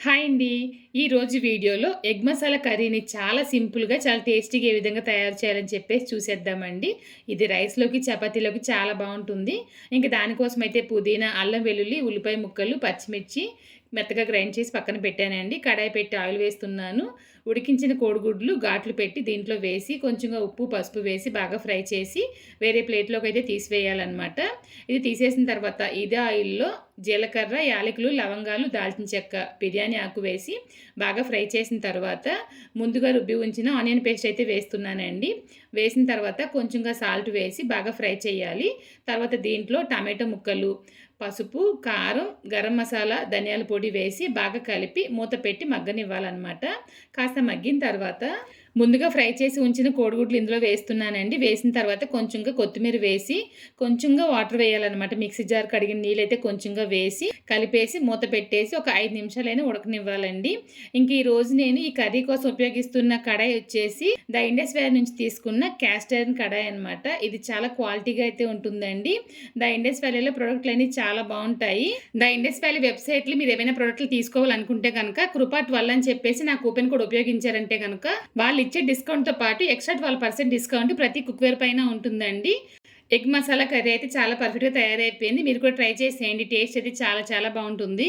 Hi అండి. ఈరోజు వీడియోలో ఎగ్ మసాలా కర్రీని చాలా సింపుల్‌గా, చాలా టేస్టీగా ఏ విధంగా తయారు చేయాలని చెప్పేసి చూసేద్దామండి. ఇది రైస్‌లోకి, చపాతీలోకి చాలా బావుంటుంది. ఇంక దానికోసమైతే పుదీనా, అల్లం వెల్లుల్లి, ఉల్లిపాయ ముక్కలు, పచ్చిమిర్చి మెత్తగా గ్రైండ్ చేసి పక్కన పెట్టానండి. కడాయి పెట్టి ఆయిల్ వేస్తున్నాను. ఉడికించిన కోడిగుడ్లు ఘాట్లు పెట్టి దీంట్లో వేసి కొంచెంగా ఉప్పు, పసుపు వేసి బాగా ఫ్రై చేసి వేరే ప్లేట్‌లోకైతే తీసివేయాలనమాట. ఇది తీసేసిన తర్వాత ఇదే ఆయిల్‌లో జీలకర్ర, యాలకులు, లవంగాలు, దాల్చిన చెక్క, బిర్యానీ ఆకు వేసి బాగా ఫ్రై చేసిన తర్వాత ముందుగా రుబ్బి ఉంచిన ఆనియన్ పేస్ట్ అయితే వేస్తున్నానండి. వేసిన తర్వాత కొంచెంగా సాల్ట్ వేసి బాగా ఫ్రై చేయాలి. తర్వాత దీంట్లో టమాటో ముక్కలు, పసుపు, కారం, గరం మసాలా, ధనియాల పొడి వేసి బాగా కలిపి మూత పెట్టి మగ్గనివ్వాలనమాట. కాస్త మగ్గిన తర్వాత ముందుగా ఫ్రై చేసి ఉంచిన కోడిగుడ్లు ఇందులో వేస్తున్నానండి. వేసిన తర్వాత కొంచెంగా కొత్తిమీర వేసి, కొంచెంగా వాటర్ వేయాలనమాట. మిక్సీ జార్ కడిగిన నీళ్ళైతే కొంచెంగా వేసి, కలిపేసి మూత పెట్టేసి ఒక 5 నిమిషాలైనా ఉడకనివ్వాలండి. ఇంక ఈరోజు నేను ఈ కర్రీ కోసం ఉపయోగిస్తున్న కడాయి వచ్చేసి ద ఇండస్ వ్యాలీ నుంచి తీసుకున్న క్యాస్ట్ ఐరన్ కడాయి అనమాట. ఇది చాలా క్వాలిటీగా అయితే ఉంటుందండి. ద ఇండస్ వ్యాలీలో ప్రొడక్ట్‌లన్నీ చాలా బావుంటాయి. ద ఇండస్ వ్యాలీ వెబ్‌సైట్‌లో మీరు ఏవైనా ప్రొడక్ట్‌లు తీసుకోవాలనుకుంటే గనక కృపా 12 అని చెప్పేసి నా కూపన్ కోడ్ ఉపయోగించారంటే గనక వాళ్ళు ఇచ్చే డిస్కౌంట్‌తో పాటు ఎక్స్‌ట్రా 12% డిస్కౌంట్ ప్రతి కుక్‌వేర్ పైన ఉంటుందండి. ఎగ్ మసాలా కర్రీ అయితే చాలా పర్ఫెక్ట్‌గా తయారైపోయింది. మీరు కూడా ట్రై చేసేయండి. టేస్ట్ అయితే చాలా చాలా బావుంటుంది.